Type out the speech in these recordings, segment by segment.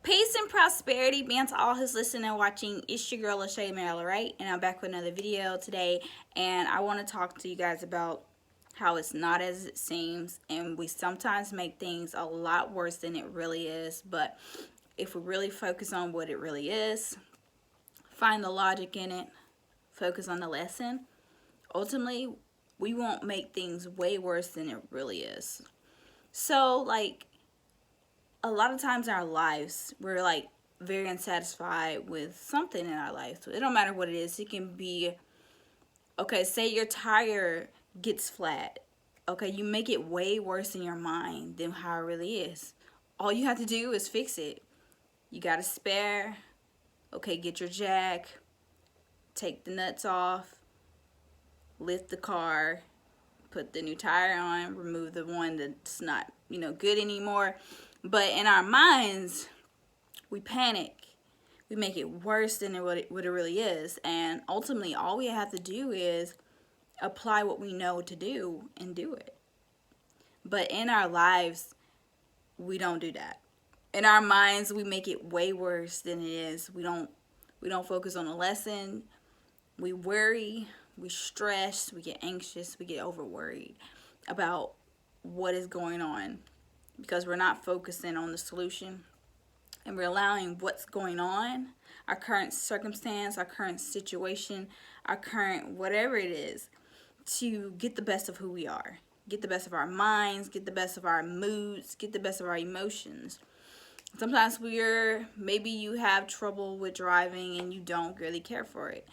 Peace and prosperity be unto all who's listening and watching. It's your girl Lachey Merrill, right? And I'm back with another video today. And I want to talk to you guys about how it's not as it seems. And we sometimes make things a lot worse than it really is. But if we really focus on what it really is, find the logic in it, focus on the lesson, ultimately, we won't make things way worse than it really is. So, like, a lot of times in our lives, we're like very unsatisfied with something in our life. So it don't matter what it is. It can be, okay, say your tire gets flat. Okay, you make it way worse in your mind than how it really is. All you have to do is fix it. You got a spare. Okay, get your jack. Take the nuts off. Lift the car. Put the new tire on. Remove the one that's not, good anymore. But in our minds, we panic. We make it worse than what it really is. And ultimately, all we have to do is apply what we know to do and do it. But in our lives, we don't do that. In our minds, we make it way worse than it is. We don't focus on the lesson. We worry, we stress, we get anxious, we get over worried about what is going on, because we're not focusing on the solution, and we're allowing what's going on, our current circumstance, our current situation, our current whatever it is, to get the best of who we are, get the best of our minds, get the best of our moods, get the best of our emotions. Sometimes maybe you have trouble with driving and you don't really care for it,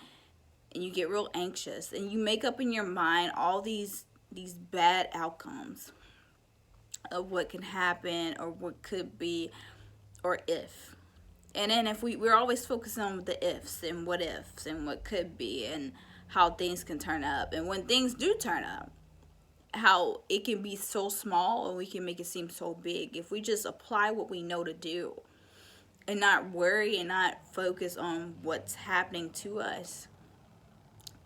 and you get real anxious, and you make up in your mind all these bad outcomes of what can happen or what could be or if. And then if we're always focusing on the ifs and what could be and how things can turn up, and when things do turn up, how it can be so small and we can make it seem so big. If we just apply what we know to do and not worry and not focus on what's happening to us,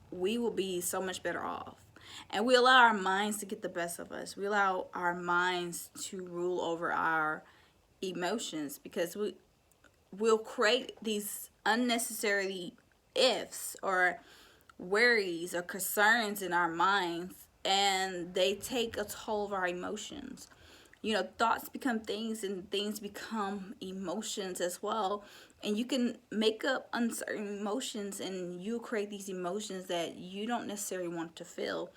we will be so much better off. And we allow our minds to get the best of us. We allow our minds to rule over our emotions, because we'll create these unnecessary ifs or worries or concerns in our minds, and they take a toll of our emotions. Thoughts become things, and things become emotions as well. And you can make up uncertain emotions, and you create these emotions that you don't necessarily want to feel,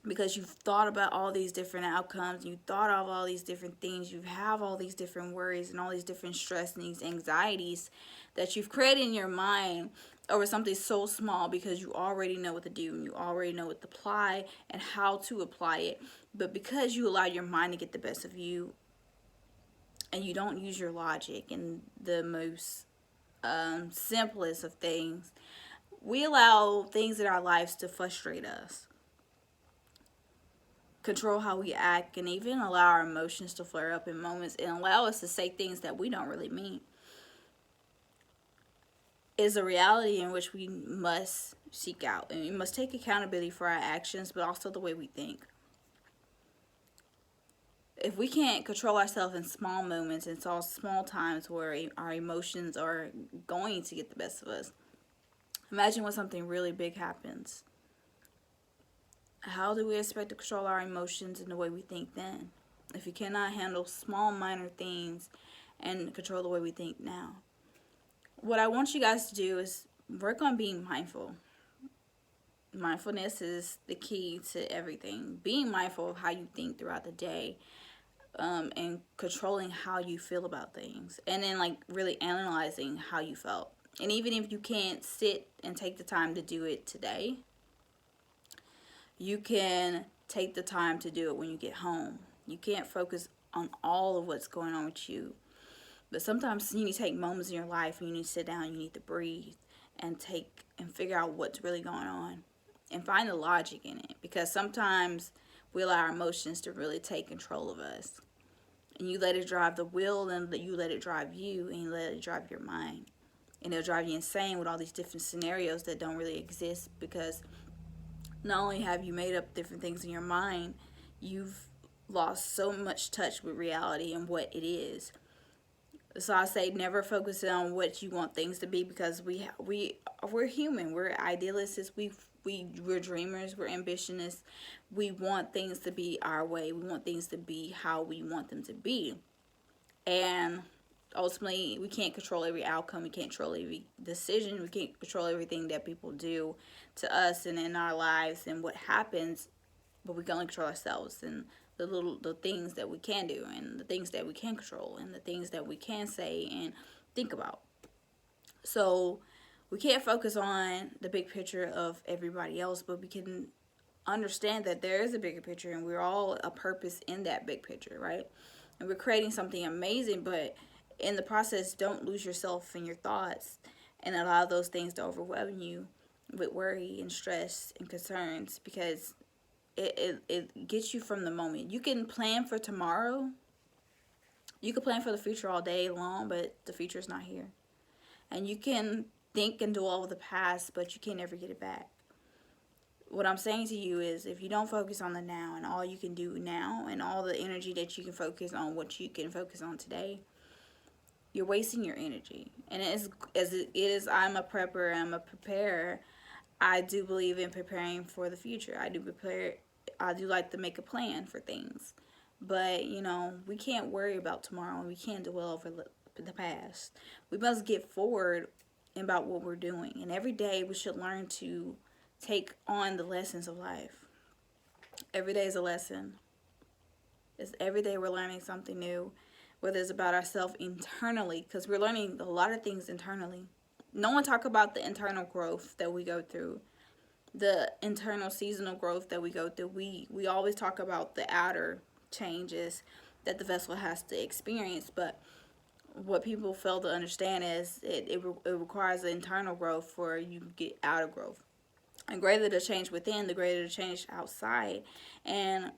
because you've thought about all these different outcomes, you thought of all these different things, you have all these different worries and all these different stress and these anxieties that you've created in your mind over something so small, because you already know what to do and you already know what to apply and how to apply it. But because you allow your mind to get the best of you, and you don't use your logic in the most simplest of things, we allow things in our lives to frustrate us, control how we act, and even allow our emotions to flare up in moments and allow us to say things that we don't really mean. Is a reality in which we must seek out, and we must take accountability for our actions, but also the way we think. If we can't control ourselves in small moments and small times where our emotions are going to get the best of us, imagine when something really big happens. How do we expect to control our emotions and the way we think then, if we cannot handle small minor things and control the way we think now? What I want you guys to do is work on being mindful. Mindfulness is the key to everything. Being mindful of how you think throughout the day, and controlling how you feel about things, and then really analyzing how you felt. And even if you can't sit and take the time to do it today, you can take the time to do it when you get home. You can't focus on all of what's going on with you, but sometimes you need to take moments in your life and you need to sit down, you need to breathe and figure out what's really going on and find the logic in it, because sometimes we allow our emotions to really take control of us, and you let it drive the wheel, and you let it drive you, and you let it drive your mind, and it'll drive you insane with all these different scenarios that don't really exist, because not only have you made up different things in your mind, you've lost so much touch with reality and what it is. So I say never focus on what you want things to be, because we're human. We're idealists. We're dreamers. We're ambitionists. We want things to be our way. We want things to be how we want them to be. And ultimately, we can't control every outcome. We can't control every decision. We can't control everything that people do to us and in our lives and what happens. But we can only control ourselves and the things that we can do and the things that we can control and the things that we can say and think about. So we can't focus on the big picture of everybody else, but we can understand that there is a bigger picture and we're all a purpose in that big picture, right? And we're creating something amazing, but in the process, don't lose yourself in your thoughts and allow those things to overwhelm you with worry and stress and concerns, because it gets you from the moment. You can plan for tomorrow. You can plan for the future all day long, but the future is not here. And you can think and dwell over the past, but you can never get it back. What I'm saying to you is, if you don't focus on the now and all you can do now and all the energy that you can focus on what you can focus on today, you're wasting your energy. And as it is, I'm a prepper, I'm a preparer. I do believe in preparing for the future. I do like to make a plan for things. But, we can't worry about tomorrow and we can't dwell over the past. We must get forward about what we're doing. And every day we should learn to take on the lessons of life. Every day is a lesson. Every day we're learning something new, whether it's about ourselves internally, because we're learning a lot of things internally. No one talk about the internal growth that we go through, the internal seasonal growth that we go through. We always talk about the outer changes that the vessel has to experience, but what people fail to understand is it requires the internal growth for you to get outer growth. And greater the change within, the greater the change outside. And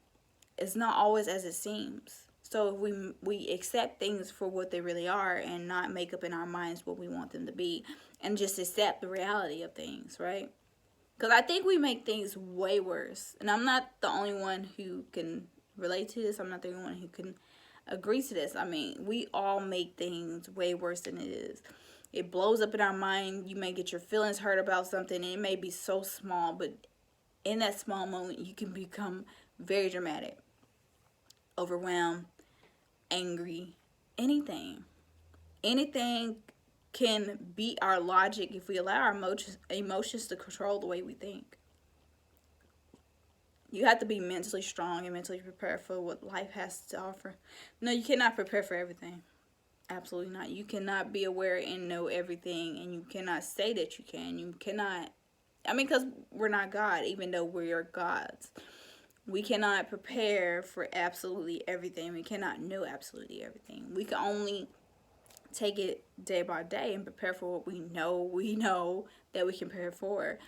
it's not always as it seems. So if we accept things for what they really are and not make up in our minds what we want them to be, and just accept the reality of things, right? Because I think we make things way worse. And I'm not the only one who can relate to this. I'm not the only one who can agree to this. I mean, we all make things way worse than it is. It blows up in our mind. You may get your feelings hurt about something, and it may be so small, but in that small moment, you can become very dramatic, overwhelmed, angry, anything. Anything can beat our logic if we allow our emotions to control the way we think. You have to be mentally strong and mentally prepared for what life has to offer. No, you cannot prepare for everything. Absolutely not. You cannot be aware and know everything, and you cannot say that you can. You cannot, because we're not God, even though we are gods. We cannot prepare for absolutely everything. We cannot know absolutely everything. We can only take it day by day and prepare for what we know that we can prepare for.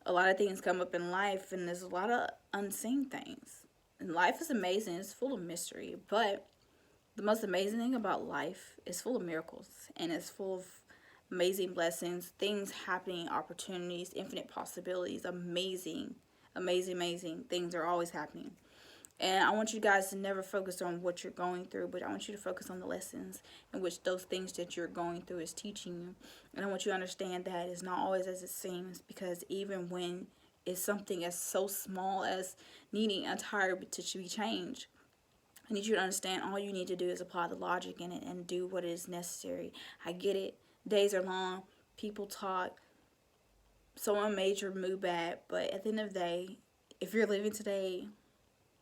A lot of things come up in life, and there's a lot of unseen things. And life is amazing. It's full of mystery, but the most amazing thing about life is full of miracles, and it's full of amazing blessings, things happening, opportunities, infinite possibilities, amazing things are always happening. And I want you guys to never focus on what you're going through, but I want you to focus on the lessons in which those things that you're going through is teaching you. And I want you to understand that it's not always as it seems, because even when it's something as so small as needing a tire to be changed, I need you to understand all you need to do is apply the logic in it and do what is necessary. I get it. Days are long. People talk. Someone made your mood bad. But at the end of the day, if you're living today,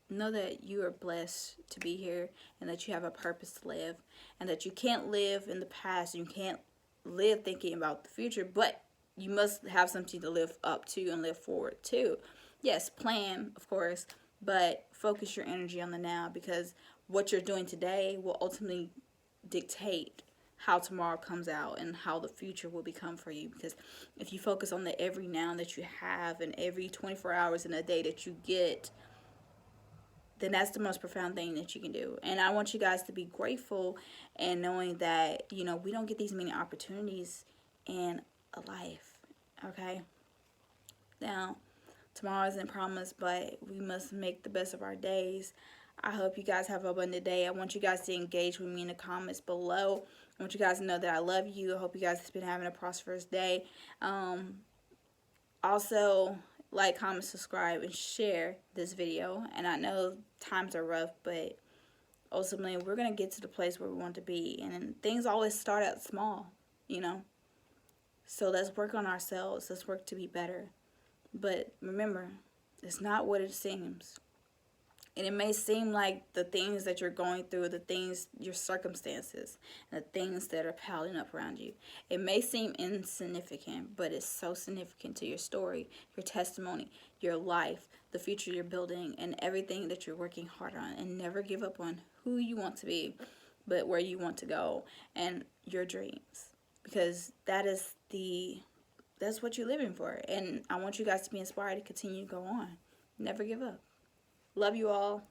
know that you are blessed to be here and that you have a purpose to live. And that you can't live in the past. You can't live thinking about the future. But you must have something to live up to and live forward to. Yes, plan, of course. But focus your energy on the now, because what you're doing today will ultimately dictate how tomorrow comes out and how the future will become for you. Because if you focus on the every now that you have and every 24 hours in a day that you get, then that's the most profound thing that you can do. And I want you guys to be grateful and knowing that, we don't get these many opportunities in a life. Okay? Now, tomorrow isn't promised, but we must make the best of our days. I hope you guys have a abundant day. I want you guys to engage with me in the comments below. I want you guys to know that I love you. I hope you guys have been having a prosperous day. Also, like, comment, subscribe, and share this video. And I know times are rough, but ultimately we're going to get to the place where we want to be. And things always start out small, you know. So let's work on ourselves. Let's work to be better. But remember, it's not what it seems. And it may seem like the things that you're going through, the things, your circumstances, and the things that are piling up around you, it may seem insignificant, but it's so significant to your story, your testimony, your life, the future you're building, and everything that you're working hard on. And never give up on who you want to be, but where you want to go, and your dreams. Because that's what you're living for. And I want you guys to be inspired to continue to go on. Never give up. Love you all.